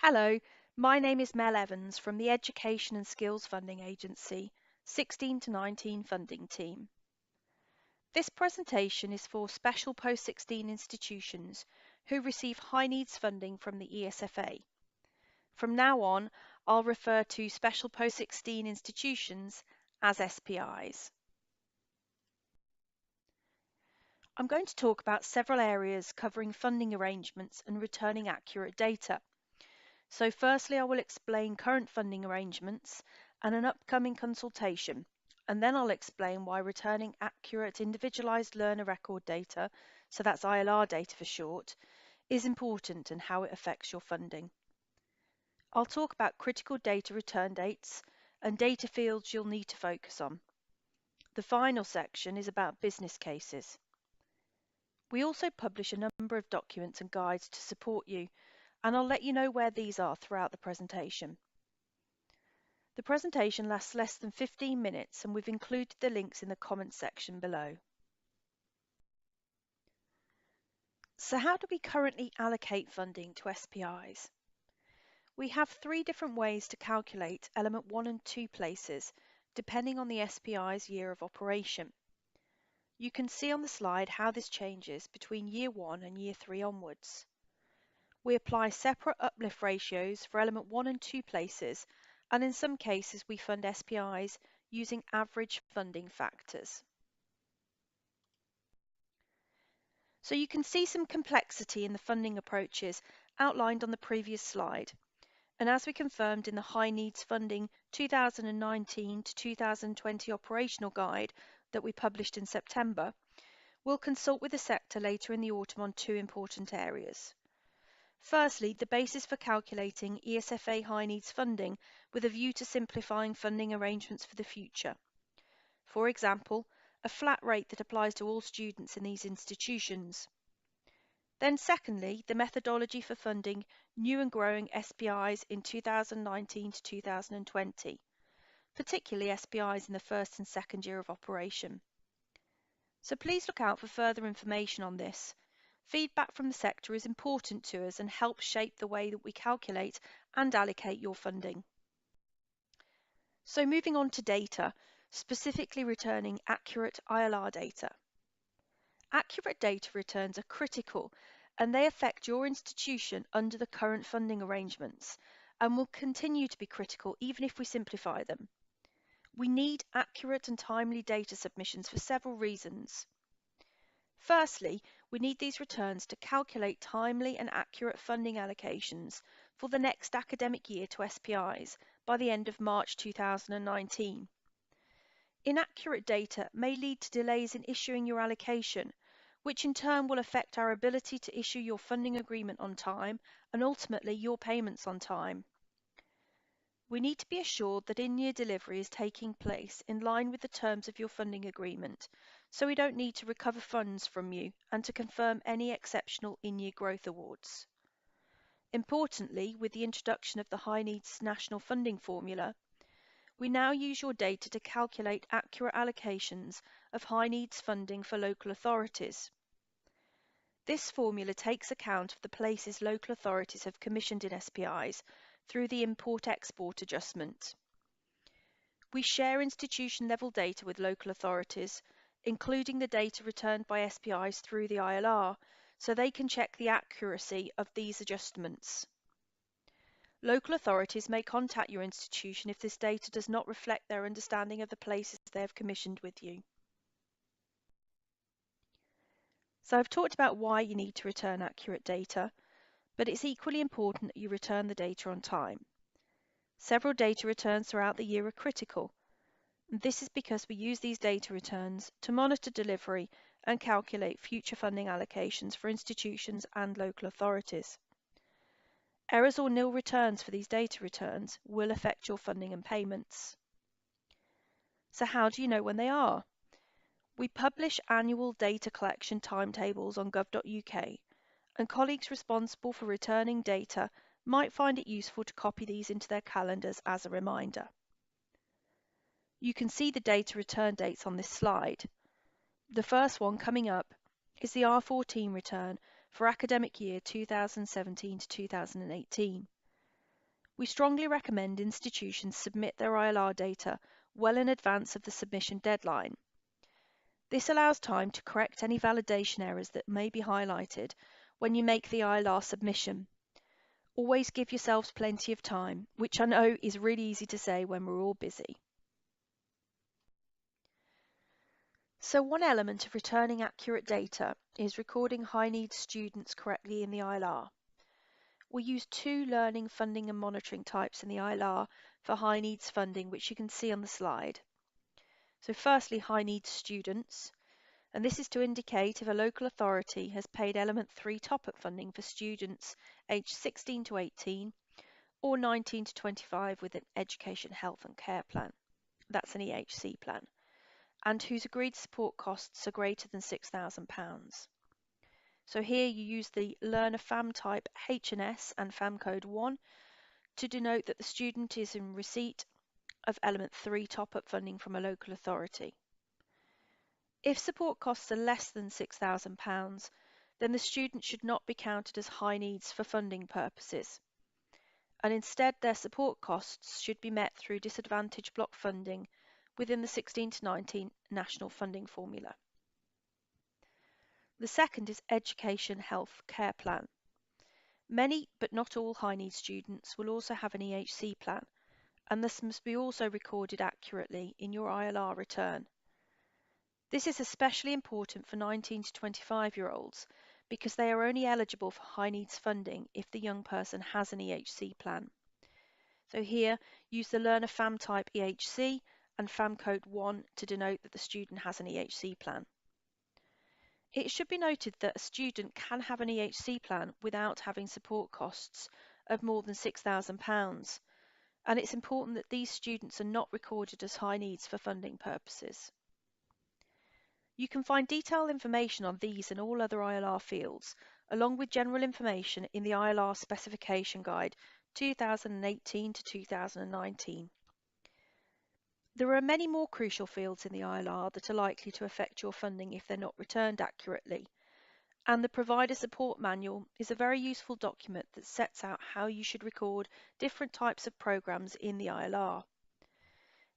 Hello, my name is Mel Evans from the Education and Skills Funding Agency, 16 to 19 funding team. This presentation is for special post-16 institutions who receive high needs funding from the ESFA. From now on, I'll refer to special post-16 institutions as SPIs. I'm going to talk about several areas covering funding arrangements and returning accurate data. So firstly, I will explain current funding arrangements and an upcoming consultation, and then I'll explain why returning accurate individualised learner record data, so that's ILR data for short, is important and how it affects your funding. I'll talk about critical data return dates and data fields you'll need to focus on. The final section is about business cases. We also publish a number of documents and guides to support you, and I'll let you know where these are throughout the presentation. The presentation lasts less than 15 minutes and we've included the links in the comments section below. So how do we currently allocate funding to SPIs? We have three different ways to calculate element 1 and 2 places, depending on the SPI's year of operation. You can see on the slide how this changes between year 1 and year 3 onwards. We apply separate uplift ratios for element 1 and 2 places, and in some cases we fund SPIs using average funding factors. So you can see some complexity in the funding approaches outlined on the previous slide. And as we confirmed in the High Needs Funding 2019 to 2020 operational guide that we published in September, we'll consult with the sector later in the autumn on two important areas. Firstly, the basis for calculating ESFA high needs funding with a view to simplifying funding arrangements for the future. For example, a flat rate that applies to all students in these institutions. Then secondly, the methodology for funding new and growing SPIs in 2019 to 2020, particularly SPIs in the first and second year of operation. So please look out for further information on this. Feedback from the sector is important to us and helps shape the way that we calculate and allocate your funding. So moving on to data, specifically returning accurate ILR data. Accurate data returns are critical and they affect your institution under the current funding arrangements and will continue to be critical even if we simplify them. We need accurate and timely data submissions for several reasons. Firstly, we need these returns to calculate timely and accurate funding allocations for the next academic year to SPIs by the end of March 2019. Inaccurate data may lead to delays in issuing your allocation, which in turn will affect our ability to issue your funding agreement on time and ultimately your payments on time. We need to be assured that in-year delivery is taking place in line with the terms of your funding agreement, so we don't need to recover funds from you and to confirm any exceptional in-year growth awards. Importantly, with the introduction of the High Needs National Funding Formula, we now use your data to calculate accurate allocations of high needs funding for local authorities. This formula takes account of the places local authorities have commissioned in SPIs through the import-export adjustment. We share institution level data with local authorities, including the data returned by SPIs through the ILR, so they can check the accuracy of these adjustments. Local authorities may contact your institution if this data does not reflect their understanding of the places they have commissioned with you. So I've talked about why you need to return accurate data, but it's equally important that you return the data on time. Several data returns throughout the year are critical. And this is because we use these data returns to monitor delivery and calculate future funding allocations for institutions and local authorities. Errors or nil returns for these data returns will affect your funding and payments. So how do you know when they are? We publish annual data collection timetables on gov.uk, and colleagues responsible for returning data might find it useful to copy these into their calendars as a reminder. You can see the data return dates on this slide. The first one coming up is the R14 return for academic year 2017 to 2018. We strongly recommend institutions submit their ILR data well in advance of the submission deadline. This allows time to correct any validation errors that may be highlighted when you make the ILR submission. Always give yourselves plenty of time, which I know is really easy to say when we're all busy. So one element of returning accurate data is recording high-needs students correctly in the ILR. We use two learning, funding and monitoring types in the ILR for high-needs funding, which you can see on the slide. So firstly, high-needs students, and this is to indicate if a local authority has paid Element 3 top-up funding for students aged 16 to 18 or 19 to 25 with an education, health and care plan. That's an EHC plan, and whose agreed support costs are greater than £6,000. So here you use the learner FAM type H&S and FAM code 1 to denote that the student is in receipt of Element 3 top-up funding from a local authority. If support costs are less than £6,000, then the student should not be counted as high needs for funding purposes, and instead their support costs should be met through disadvantaged block funding within the 16 to 19 national funding formula. The second is Education Health Care Plan. Many, but not all, high needs students will also have an EHC plan, and this must be also recorded accurately in your ILR return. This is especially important for 19 to 25-year-olds because they are only eligible for high needs funding if the young person has an EHC plan. So here, use the learner FAM type EHC and FAM code 1 to denote that the student has an EHC plan. It should be noted that a student can have an EHC plan without having support costs of more than £6,000, and it's important that these students are not recorded as high needs for funding purposes. You can find detailed information on these and all other ILR fields, along with general information in the ILR Specification Guide 2018 to 2019. There are many more crucial fields in the ILR that are likely to affect your funding if they're not returned accurately, and the Provider Support Manual is a very useful document that sets out how you should record different types of programs in the ILR.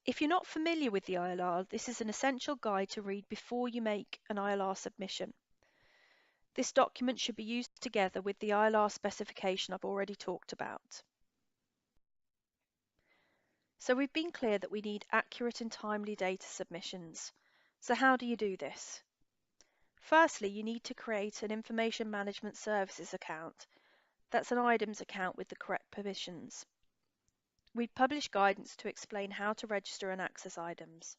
If you're not familiar with the ILR, this is an essential guide to read before you make an ILR submission. This document should be used together with the ILR specification I've already talked about. So we've been clear that we need accurate and timely data submissions. So how do you do this? Firstly, you need to create an Information Management Services account. That's an IDAMS account with the correct permissions. We publish guidance to explain how to register and access IDAMS.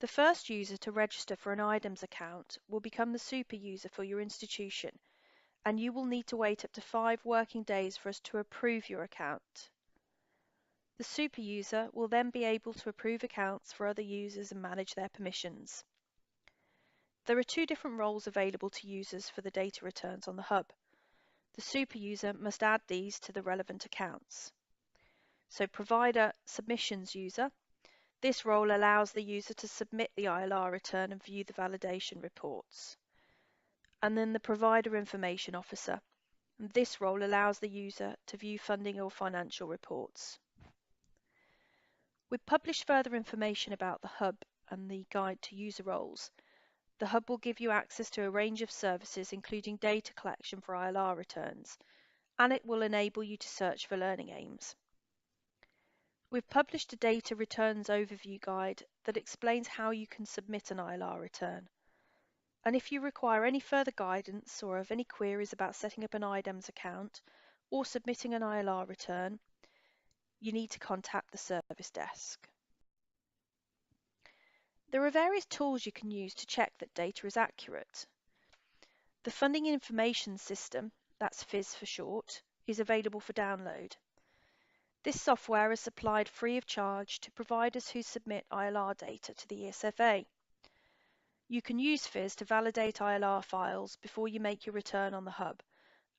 The first user to register for an IDAMS account will become the super user for your institution, and you will need to wait up to 5 working days for us to approve your account. The super user will then be able to approve accounts for other users and manage their permissions. There are 2 different roles available to users for the data returns on the hub. The super user must add these to the relevant accounts. So Provider Submissions User. This role allows the user to submit the ILR return and view the validation reports. And then the Provider Information Officer. This role allows the user to view funding or financial reports. We've published further information about the hub and the guide to user roles. The hub will give you access to a range of services, including data collection for ILR returns, and it will enable you to search for learning aims. We've published a data returns overview guide that explains how you can submit an ILR return. And if you require any further guidance or have any queries about setting up an IDAMS account or submitting an ILR return, you need to contact the service desk. There are various tools you can use to check that data is accurate. The Funding Information System, that's FIS for short, is available for download. This software is supplied free of charge to providers who submit ILR data to the ESFA. You can use FIS to validate ILR files before you make your return on the hub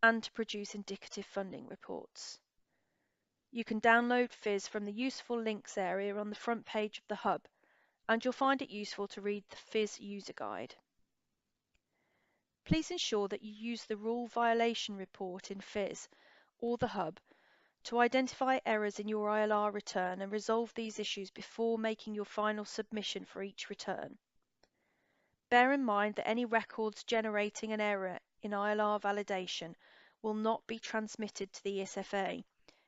and to produce indicative funding reports. You can download FIS from the Useful Links area on the front page of the hub, and you'll find it useful to read the FIS user guide. Please ensure that you use the Rule Violation Report in FIS or the hub to identify errors in your ILR return and resolve these issues before making your final submission for each return. Bear in mind that any records generating an error in ILR validation will not be transmitted to the ESFA,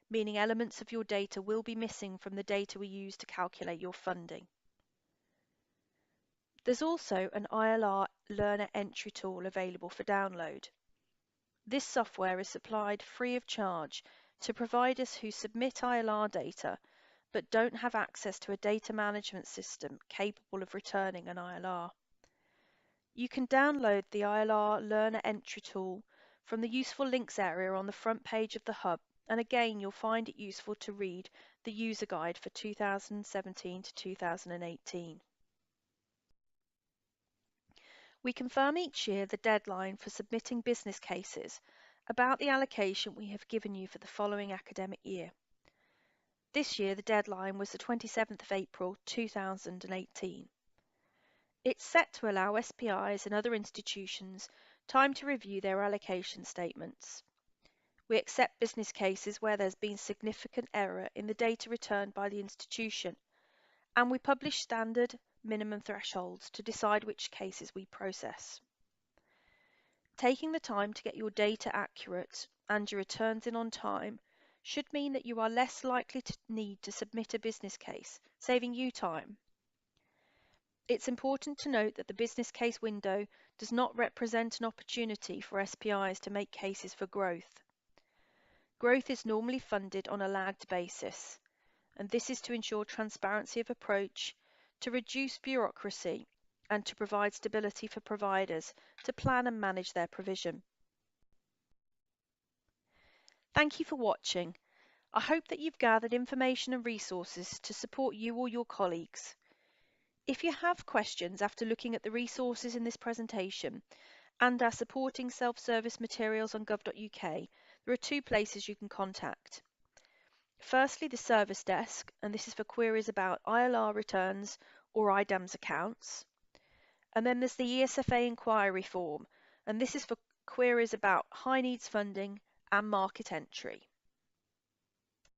meaning elements of your data will be missing from the data we use to calculate your funding. There's also an ILR learner entry tool available for download. This software is supplied free of charge to providers who submit ILR data but don't have access to a data management system capable of returning an ILR. You can download the ILR Learner Entry tool from the Useful Links area on the front page of the Hub, and again you'll find it useful to read the user guide for 2017 to 2018. We confirm each year the deadline for submitting business cases about the allocation we have given you for the following academic year. This year the deadline was the 27th of April 2018. It's set to allow SPIs and other institutions time to review their allocation statements. We accept business cases where there's been significant error in the data returned by the institution, and we publish standard minimum thresholds to decide which cases we process. Taking the time to get your data accurate and your returns in on time should mean that you are less likely to need to submit a business case, saving you time. It's important to note that the business case window does not represent an opportunity for SPIs to make cases for growth. Growth is normally funded on a lagged basis, and this is to ensure transparency of approach, to reduce bureaucracy, and to provide stability for providers to plan and manage their provision. Thank you for watching. I hope that you've gathered information and resources to support you or your colleagues. If you have questions after looking at the resources in this presentation and our supporting self-service materials on gov.uk, there are two places you can contact. Firstly, the service desk, and this is for queries about ILR returns or IDAMS accounts. And then there's the ESFA inquiry form, and this is for queries about high needs funding and market entry.